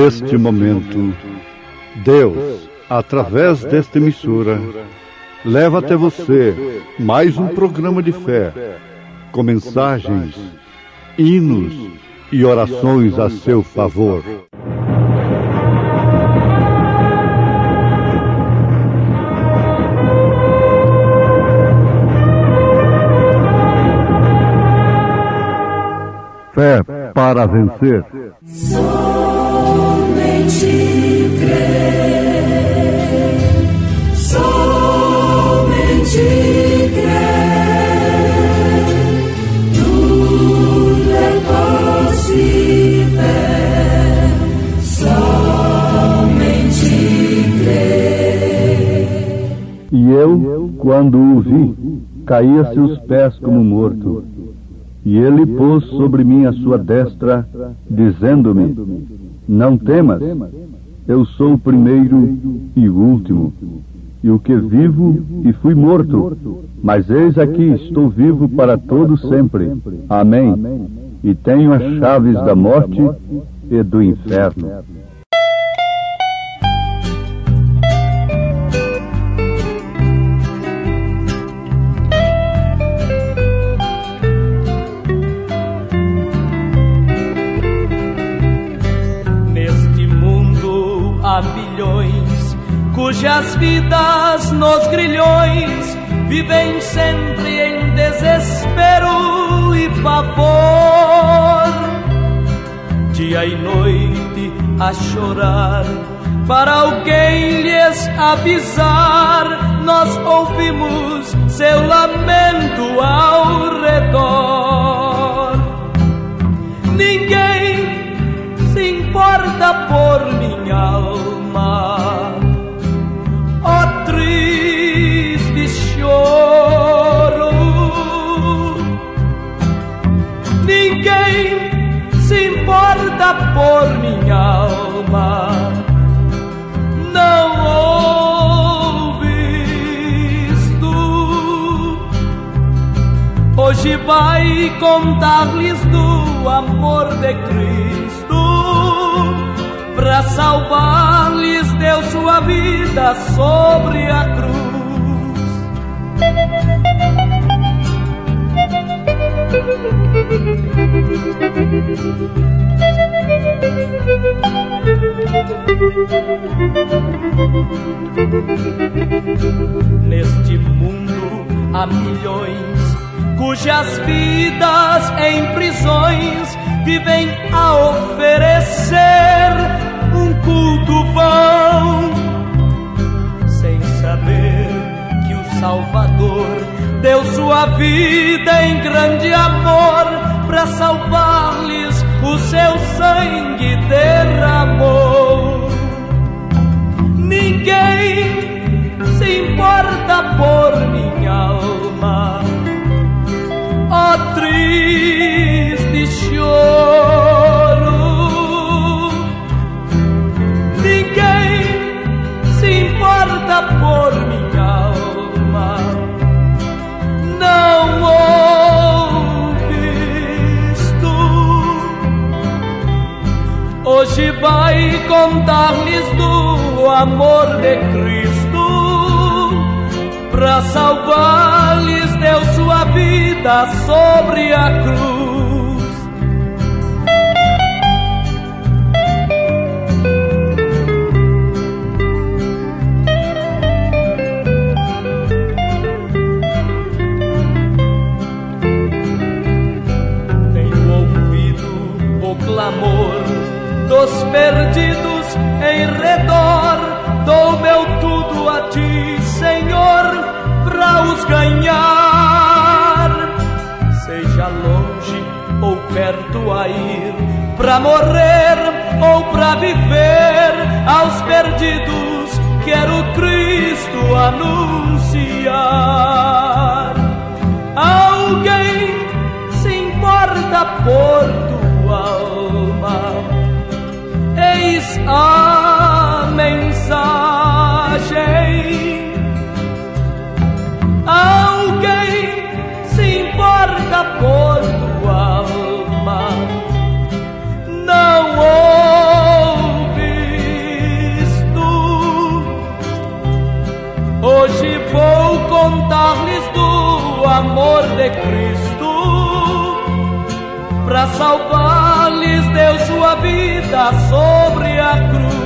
Neste momento, Deus, através desta emissora, leva até você mais um programa de fé, com mensagens, hinos e orações a seu favor. Fé para vencer. Somente crer, somente crer, tudo é possível, somente crer. E eu, quando o vi, caí a seus pés como morto. E ele pôs sobre mim a sua destra, dizendo-me: não temas, eu sou o primeiro e o último, e o que vivo e fui morto, mas eis aqui estou vivo para todo sempre. Amém. E tenho as chaves da morte e do inferno. Há milhões cujas vidas nos grilhões vivem sempre em desespero e pavor, dia e noite a chorar para alguém lhes avisar. Nós ouvimos seu lamento ao redor. Ninguém se importa por minha alma, ó triste choro. Ninguém se importa por minha alma, não ouves tu? Hoje vai contar-lhes do amor de Cristo, para salvar-lhes deu sua vida sobre a cruz. Neste mundo há milhões cujas vidas em prisões vivem a oferecer um culto vão, sem saber que o Salvador deu sua vida em grande amor, para salvar-lhes o seu sangue derramou. Ninguém se importa por minha alma, ó triste choro. Ninguém se importa por minha alma, não ouves tu? Hoje vai contar-lhes do amor de Cristo, para salvar-lhes deu sua vida sobre a cruz. Tenho ouvido o clamor dos perdidos em redor, dou meu tudo a ti, Senhor, para os ganhar, seja longe ou perto a ir, para morrer ou para viver, aos perdidos quero Cristo anunciar. Alguém se importa por tua alma, eis a mensagem. Alguém se importa por tua alma, não ouve Hoje vou contar-lhes do amor de Cristo. Para salvar-lhes deu sua vida sobre a cruz.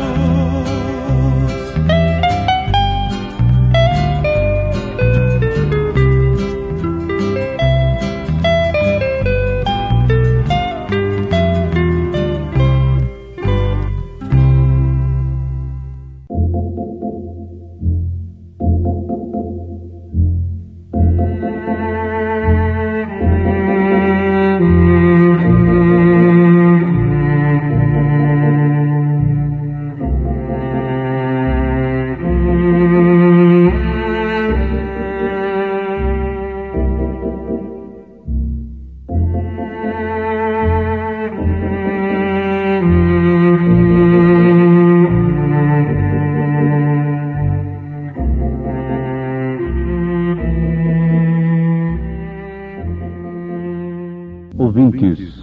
Ouvintes,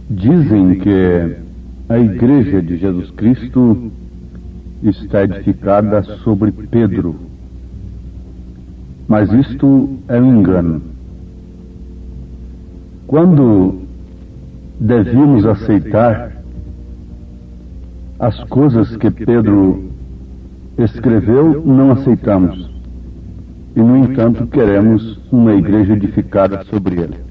dizem que a Igreja de Jesus Cristo está edificada sobre Pedro, mas isto é um engano. Quando devíamos aceitar as coisas que Pedro escreveu, não aceitamos, e no entanto queremos uma igreja edificada sobre ele.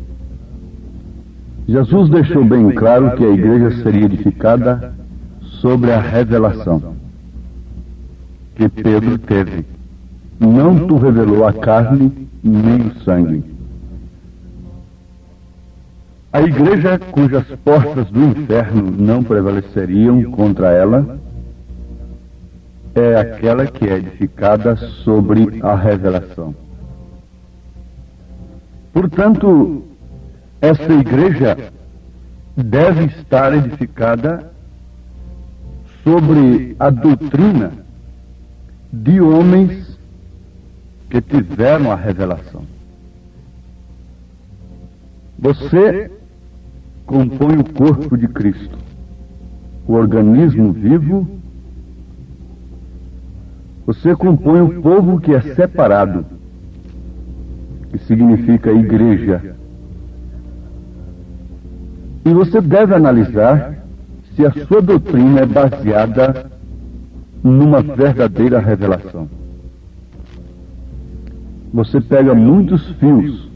Jesus deixou bem claro que a igreja seria edificada sobre a revelação que Pedro teve. Não tu revelou a carne nem o sangue. A igreja cujas portas do inferno não prevaleceriam contra ela é aquela que é edificada sobre a revelação. Portanto, essa igreja deve estar edificada sobre a doutrina de homens que tiveram a revelação. Você compõe o corpo de Cristo, o organismo vivo. Você compõe o povo que é separado, que significa igreja. E você deve analisar se a sua doutrina é baseada numa verdadeira revelação. Você pega muitos fios.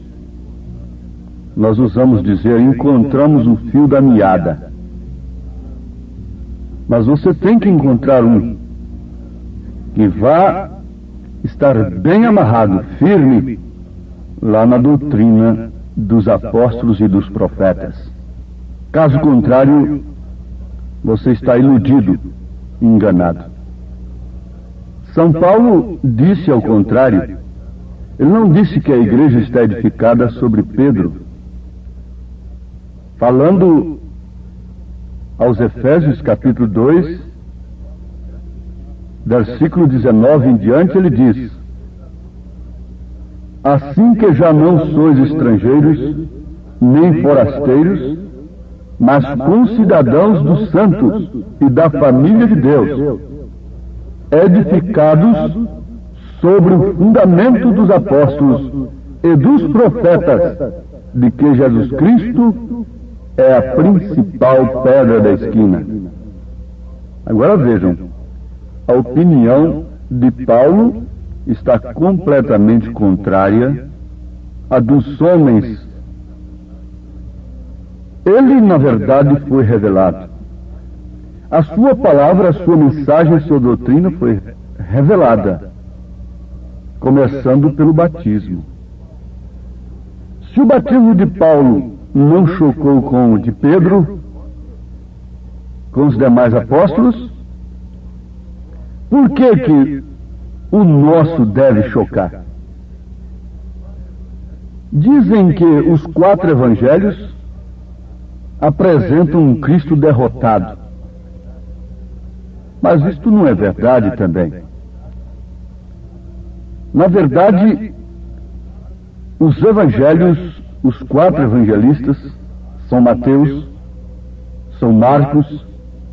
Nós usamos dizer, encontramos o fio da meada. Mas você tem que encontrar um que vá estar bem amarrado, firme, lá na doutrina dos apóstolos e dos profetas. Caso contrário, você está iludido, enganado. São Paulo disse ao contrário. Ele não disse que a igreja está edificada sobre Pedro. Falando aos Efésios capítulo 2, versículo 19 em diante, ele diz: assim que já não sois estrangeiros, nem forasteiros, mas concidadãos dos santos e da família de Deus, edificados sobre o fundamento dos apóstolos e dos profetas, de que Jesus Cristo é a principal pedra da esquina. Agora vejam, a opinião de Paulo está completamente contrária à dos homens. Ele, na verdade, foi revelado. A sua palavra, a sua mensagem, a sua doutrina foi revelada, começando pelo batismo. Se o batismo de Paulo não chocou com o de Pedro, com os demais apóstolos, por que o nosso deve chocar? Dizem que os 4 evangelhos apresentam um Cristo derrotado. Mas isto não é verdade também. Na verdade, os evangelhos, os 4 evangelistas, São Mateus, São Marcos,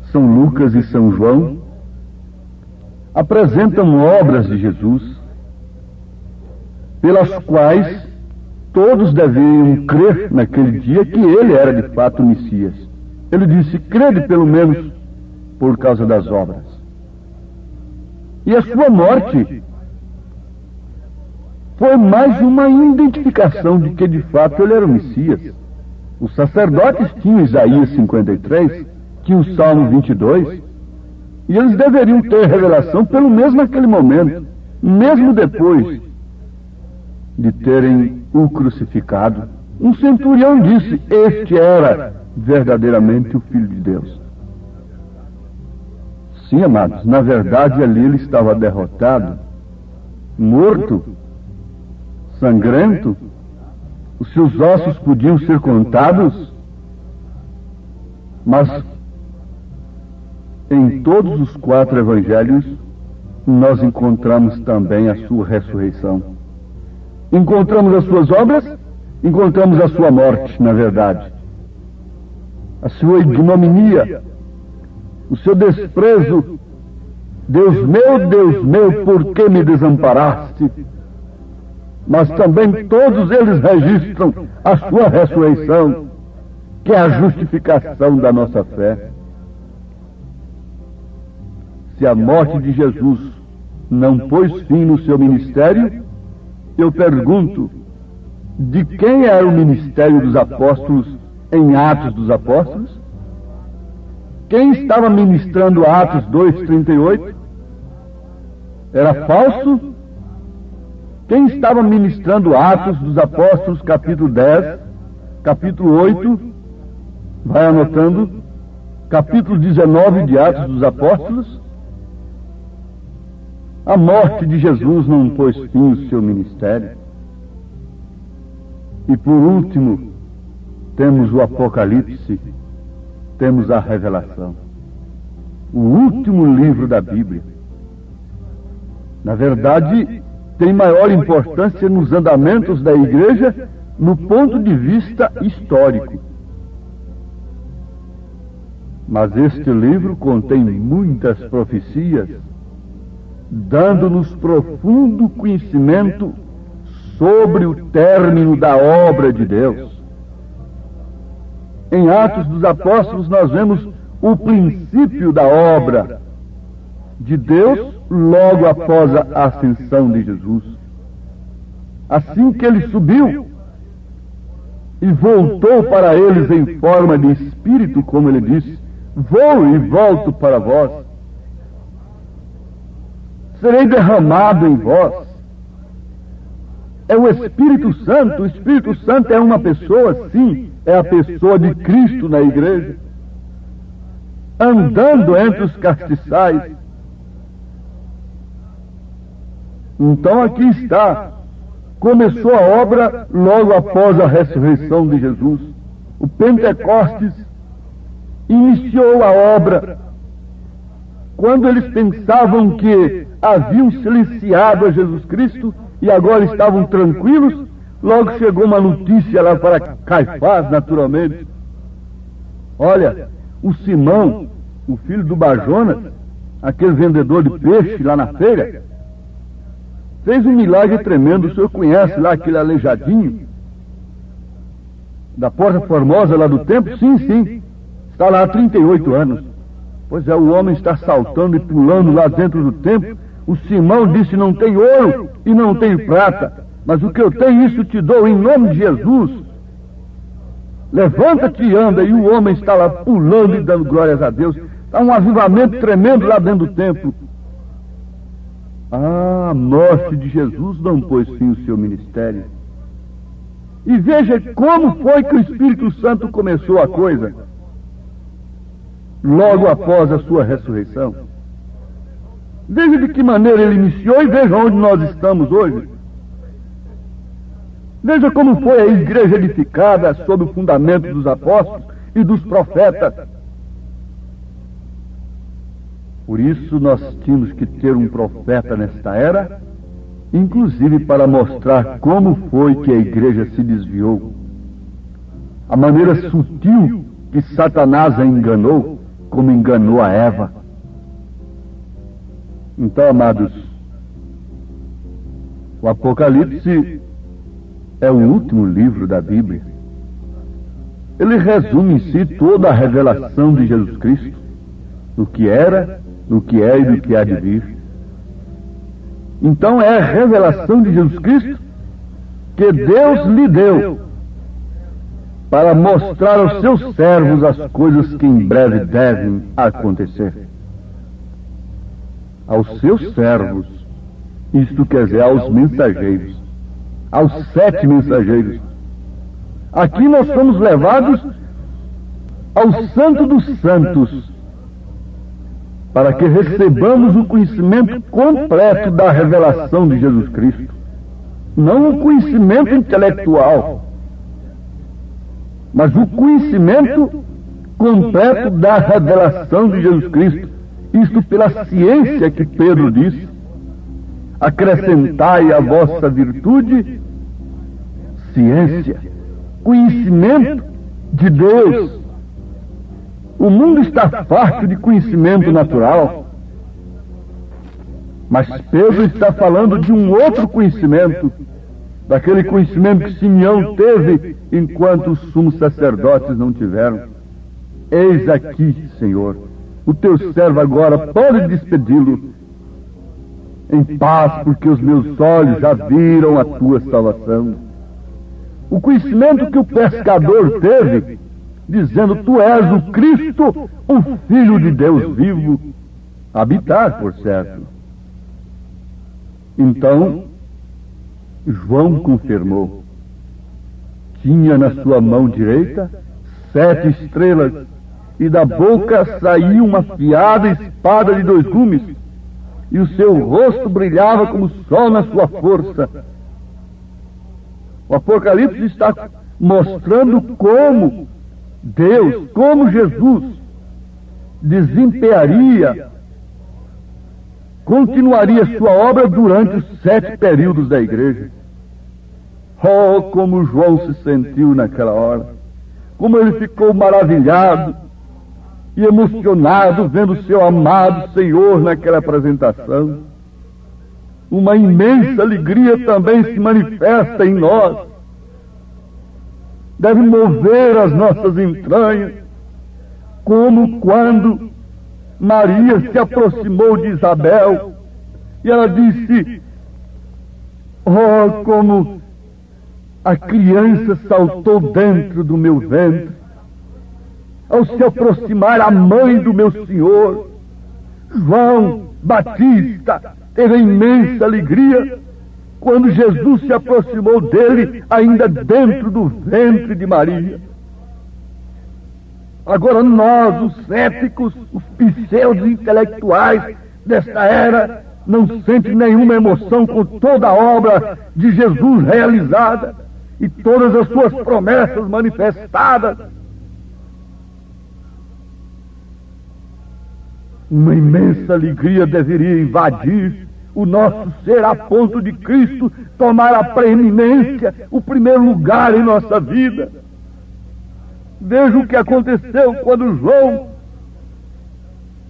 São Lucas e São João, apresentam obras de Jesus, pelas quais todos deveriam crer naquele dia que ele era de fato o Messias. Ele disse: crede pelo menos por causa das obras. E a sua morte foi mais uma identificação de que de fato ele era o Messias. Os sacerdotes tinham Isaías 53, tinham o Salmo 22, e eles deveriam ter revelação pelo menos naquele momento, mesmo depois de terem o crucificado. Um centurião disse: este era verdadeiramente o Filho de Deus. Sim, amados, na verdade ali ele estava derrotado, morto, sangrento. Os seus ossos podiam ser contados, mas em todos os 4 evangelhos nós encontramos também a sua ressurreição. Encontramos as suas obras, encontramos a sua morte, na verdade. A sua ignominia, o seu desprezo. Deus meu, por que me desamparaste? Mas também todos eles registram a sua ressurreição, que é a justificação da nossa fé. Se a morte de Jesus não pôs fim no seu ministério, eu pergunto: de quem era o ministério dos apóstolos em Atos dos Apóstolos? Quem estava ministrando Atos 2:38? Era falso? Quem estava ministrando Atos dos Apóstolos, capítulo 10, capítulo 8, vai anotando, capítulo 19 de Atos dos Apóstolos? A morte de Jesus não pôs fim ao seu ministério. E por último, temos o Apocalipse, temos a Revelação, o último livro da Bíblia. Na verdade, tem maior importância nos andamentos da igreja no ponto de vista histórico. Mas este livro contém muitas profecias, dando-nos profundo conhecimento sobre o término da obra de Deus. Em Atos dos Apóstolos nós vemos o princípio da obra de Deus logo após a ascensão de Jesus. Assim que ele subiu e voltou para eles em forma de espírito, como ele disse: vou e volto para vós, serei derramado em vós. É o Espírito Santo. O Espírito Santo é uma pessoa, sim, é a pessoa de Cristo na igreja, andando entre os castiçais. Então aqui está, começou a obra logo após a ressurreição de Jesus. O Pentecostes iniciou a obra quando eles pensavam que haviam silenciado a Jesus Cristo e agora estavam tranquilos. Logo chegou uma notícia lá para Caifás, naturalmente. Olha, o Simão, o filho do Bajonas, aquele vendedor de peixe lá na feira, fez um milagre tremendo. O senhor conhece lá aquele aleijadinho da Porta Formosa lá do templo? Sim, sim. Está lá há 38 anos. Pois é, o homem está saltando e pulando lá dentro do templo. O Simão disse: não tem ouro e não tem prata, mas o que eu tenho, isso te dou em nome de Jesus. Levanta-te e anda. E o homem está lá pulando e dando glórias a Deus. Está um avivamento tremendo lá dentro do templo. A morte de Jesus não pôs fim ao seu ministério. E veja como foi que o Espírito Santo começou a coisa logo após a sua ressurreição. Veja de que maneira ele iniciou e veja onde nós estamos hoje. Veja como foi a igreja edificada sob o fundamento dos apóstolos e dos profetas. Por isso nós tínhamos que ter um profeta nesta era, inclusive para mostrar como foi que a igreja se desviou. A maneira sutil que Satanás a enganou, como enganou a Eva. Então, amados, o Apocalipse é o último livro da Bíblia. Ele resume em si toda a revelação de Jesus Cristo, do que era, do que é e do que há de vir. Então é a revelação de Jesus Cristo que Deus lhe deu para mostrar aos seus servos as coisas que em breve devem acontecer. Aos seus servos, isto quer dizer, aos mensageiros, aos 7 mensageiros. Aqui nós somos levados ao Santo dos Santos, para que recebamos o conhecimento completo da revelação de Jesus Cristo. Não o conhecimento intelectual, mas o conhecimento completo da revelação de Jesus Cristo. Isto pela ciência que Pedro disse: acrescentai à vossa virtude ciência, conhecimento de Deus. O mundo está farto de conhecimento natural, mas Pedro está falando de um outro conhecimento, daquele conhecimento que Simeão teve enquanto os sumos sacerdotes não tiveram. Eis aqui, Senhor, o teu servo agora pode despedi-lo em paz, porque os meus olhos já viram a tua salvação. O conhecimento que o pescador teve, dizendo: tu és o Cristo, o Filho de Deus vivo, habitar, por certo. Então, João confirmou. Tinha na sua mão direita 7 estrelas, e da boca saía uma afiada espada de 2 gumes, e o seu rosto brilhava como o sol na sua força. O Apocalipse está mostrando como Deus, como Jesus, desempenharia, continuaria sua obra durante os 7 períodos da igreja. Oh, como João se sentiu naquela hora, como ele ficou maravilhado e emocionado vendo seu amado Senhor naquela apresentação. Uma imensa alegria também se manifesta em nós, deve mover as nossas entranhas, como quando Maria se aproximou de Isabel e ela disse: oh, como a criança saltou dentro do meu ventre ao se aproximar a mãe do meu Senhor. João Batista teve imensa alegria quando Jesus se aproximou dele, ainda dentro do ventre de Maria. Agora nós, os céticos, os pseudos intelectuais desta era, não sentem nenhuma emoção com toda a obra de Jesus realizada e todas as suas promessas manifestadas. Uma imensa alegria deveria invadir o nosso ser, a ponto de Cristo tomar a preeminência, o primeiro lugar em nossa vida. Veja o que aconteceu quando João,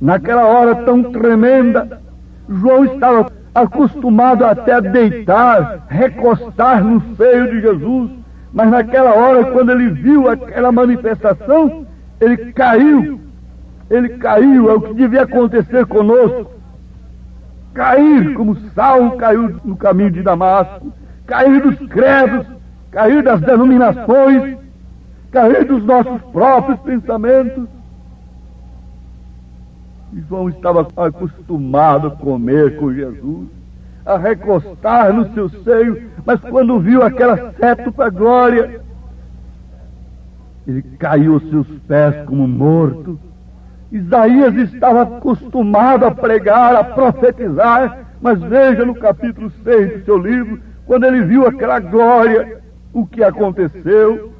naquela hora tão tremenda, João estava acostumado até a deitar, recostar no seio de Jesus, mas naquela hora, quando ele viu aquela manifestação, ele caiu. Ele caiu, é o que devia acontecer conosco. Cair como Saulo caiu no caminho de Damasco, cair dos credos, cair das denominações, cair dos nossos próprios pensamentos. E João estava acostumado a comer com Jesus, a recostar no seu seio, mas quando viu aquela sétupla glória, ele caiu aos seus pés como morto. Isaías estava acostumado a pregar, a profetizar, mas veja no capítulo 6 do seu livro, quando ele viu aquela glória, o que aconteceu.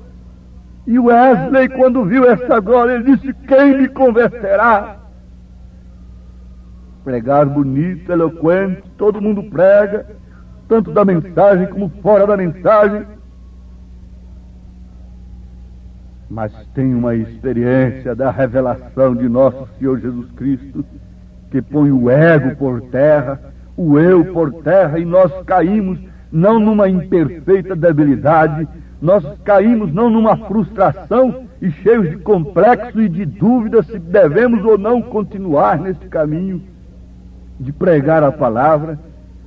E Wesley, quando viu essa glória, ele disse: quem me converterá? Pregar bonito, eloquente, todo mundo prega, tanto da mensagem como fora da mensagem. Mas tem uma experiência da revelação de nosso Senhor Jesus Cristo que põe o ego por terra, o eu por terra, e nós caímos não numa imperfeita debilidade, nós caímos não numa frustração e cheios de complexo e de dúvida se devemos ou não continuar neste caminho de pregar a palavra.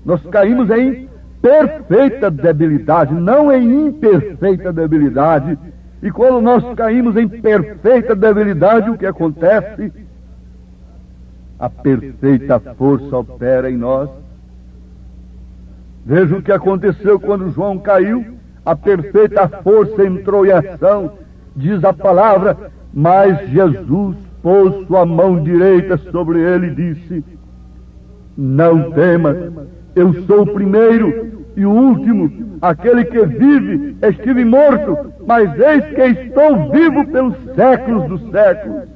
Nós caímos em perfeita debilidade, não em imperfeita debilidade. E quando nós caímos em perfeita debilidade, o que acontece? A perfeita força opera em nós. Veja o que aconteceu quando João caiu. A perfeita força entrou em ação. Diz a palavra: mas Jesus pôs sua mão direita sobre ele e disse: não temas, eu sou o primeiro e o último, aquele que vive. Estive morto, mas eis que estou vivo pelos séculos dos séculos.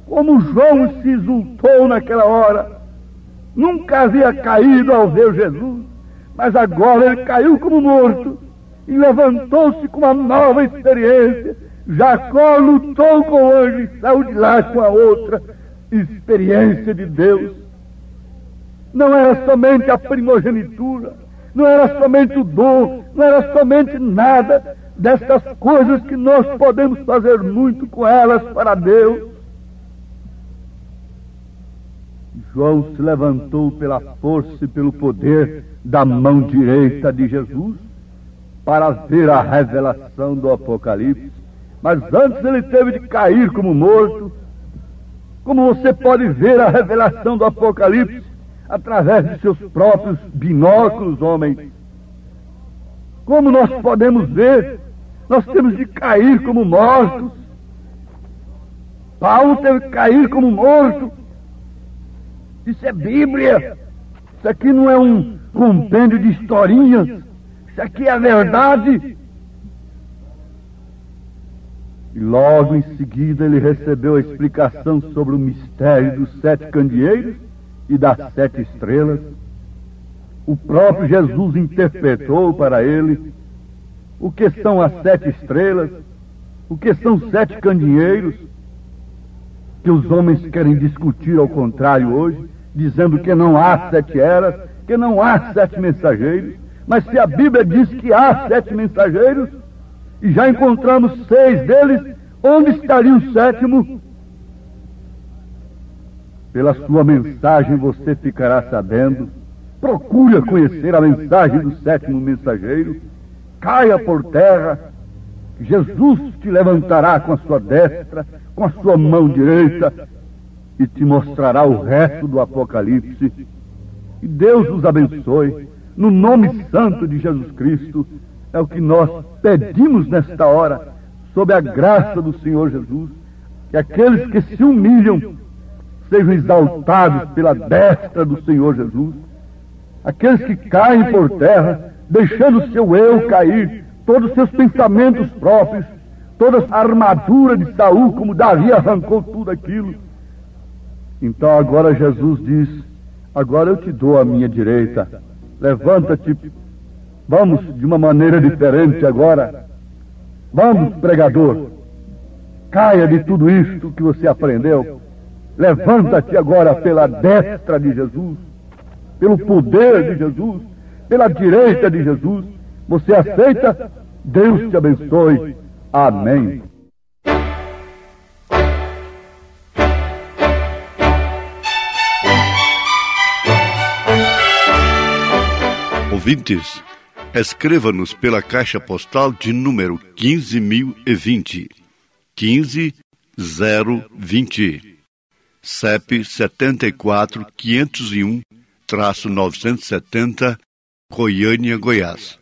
Como João se exultou naquela hora! Nunca havia caído ao ver Jesus, mas agora ele caiu como morto e levantou-se com uma nova experiência. Jacó lutou com o anjo e saiu de lá com a outra experiência de Deus. Não era somente a primogenitura, não era somente o dom, não era somente nada dessas coisas que nós podemos fazer muito com elas para Deus. João se levantou pela força e pelo poder da mão direita de Jesus para ver a revelação do Apocalipse. Mas antes ele teve de cair como morto. Como você pode ver a revelação do Apocalipse? Através de seus próprios binóculos, homens. Como nós podemos ver? Nós temos de cair como mortos. Paulo teve que cair como morto. Isso é Bíblia. Isso aqui não é um compêndio de historinhas. Isso aqui é a verdade. E logo em seguida ele recebeu a explicação sobre o mistério dos 7 candeeiros e das 7 estrelas. O próprio Jesus interpretou para ele o que são as 7 estrelas, o que são 7 candeeiros, que os homens querem discutir ao contrário hoje, dizendo que não há 7 eras, que não há 7 mensageiros. Mas se a Bíblia diz que há 7 mensageiros, e já encontramos 6 deles, onde estaria o 7º? Pela sua mensagem você ficará sabendo. Procure conhecer a mensagem do 7º mensageiro. Caia por terra. Jesus te levantará com a sua destra, com a sua mão direita, e te mostrará o resto do Apocalipse. E Deus os abençoe. No nome santo de Jesus Cristo, é o que nós pedimos nesta hora, sob a graça do Senhor Jesus, que aqueles que se humilham sejam exaltados pela destra do Senhor Jesus. Aqueles que caem por terra, deixando o seu eu cair, todos os seus pensamentos próprios, toda a armadura de Saul, como Davi arrancou tudo aquilo. Então agora Jesus diz: agora eu te dou a minha direita. Levanta-te. Vamos de uma maneira diferente agora. Vamos, pregador. Caia de tudo isto que você aprendeu. Levanta-te agora pela destra de Jesus, pelo poder de Jesus, pela direita de Jesus. Você aceita? Deus te abençoe. Amém. Ouvintes, escreva-nos pela caixa postal de número 15.020, 15020, CEP 74.501-970, Goiânia, Goiás.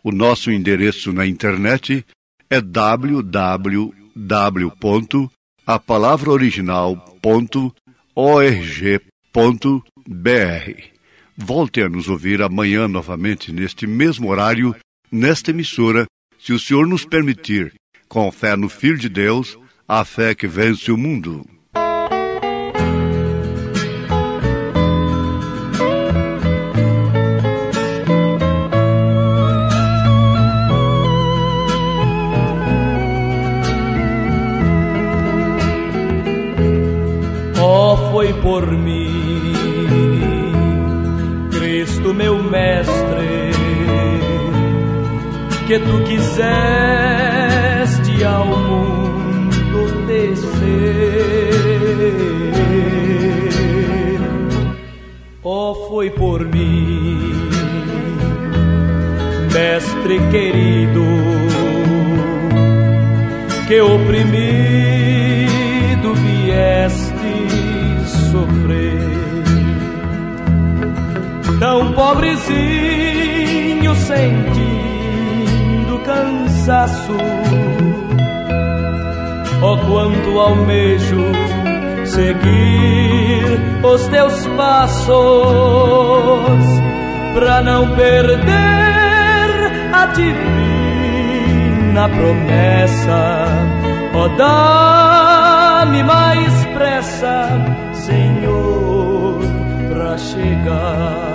O nosso endereço na internet é www.apalavraoriginal.org.br. Volte a nos ouvir amanhã novamente neste mesmo horário, nesta emissora, se o Senhor nos permitir, com fé no Filho de Deus, a fé que vence o mundo. Foi por mim, Cristo meu mestre, que tu quiseste ao mundo descer. Oh, foi por mim, mestre querido, que oprimido vieste sofrer. Tão pobrezinho, sentindo cansaço, oh, quanto almejo seguir os teus passos, pra não perder a divina promessa. Oh, dá-me mais pressa, Senhor, pra chegar.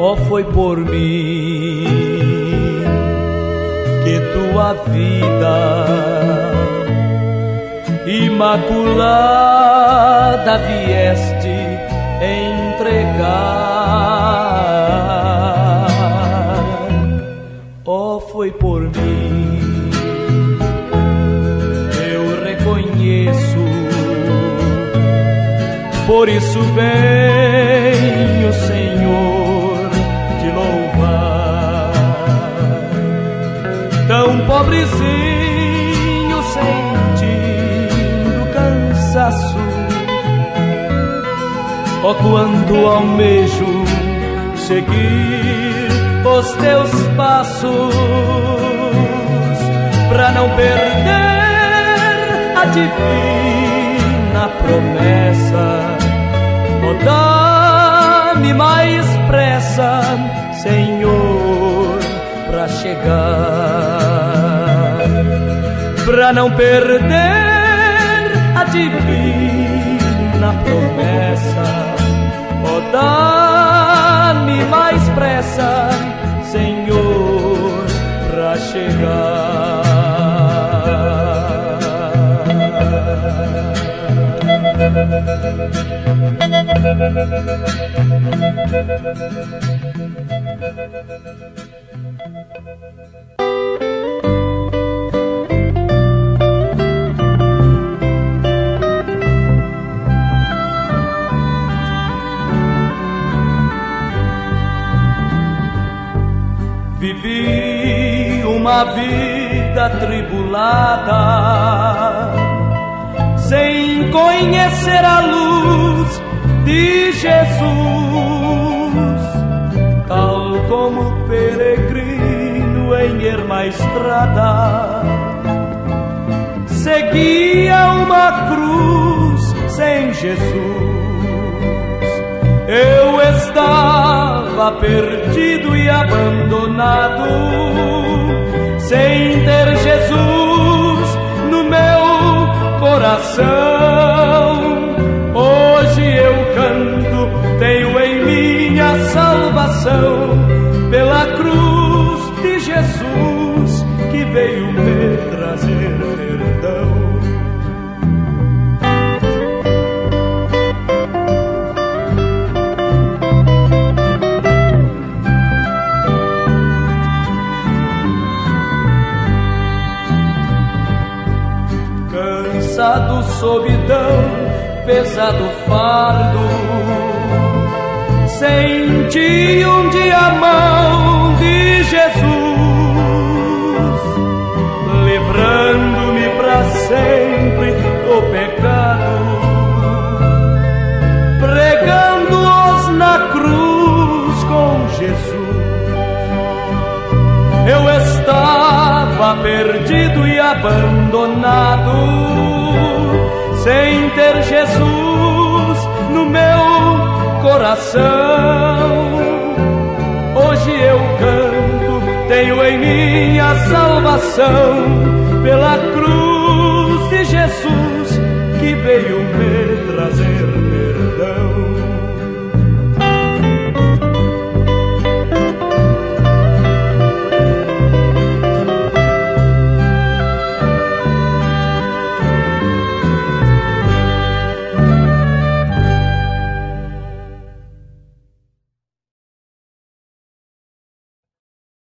Oh, foi por mim que tua vida imaculada vieste entregar. Oh, foi por mim, eu reconheço, por isso venho, Senhor, te louvar. Tão pobrezinho, sentindo cansaço, oh, quanto almejo seguir os teus passos, pra não perder a divina promessa. Oh, dá-me mais pressa, Senhor, pra chegar, pra não perder a divina promessa. Oh, dá-me mais pressa, Senhor, pra chegar. Vivi uma vida atribulada, sem conhecer a luz de Jesus, tal como peregrino em erma estrada, seguia uma cruz sem Jesus. Eu estava perdido e abandonado, sem ter Jesus no meu coração. Hoje eu canto, tenho em mim a salvação, pela cruz de Jesus que veio me trazer perdão. Cansado, solidão, pesado fardo, senti um dia a mão de Jesus, livrando-me pra sempre do pecado, pregando-os na cruz com Jesus. Eu estava perdido e abandonado, sem ter Jesus no meu coração. Hoje eu canto, tenho em mim a salvação, pela cruz de Jesus que veio me trazer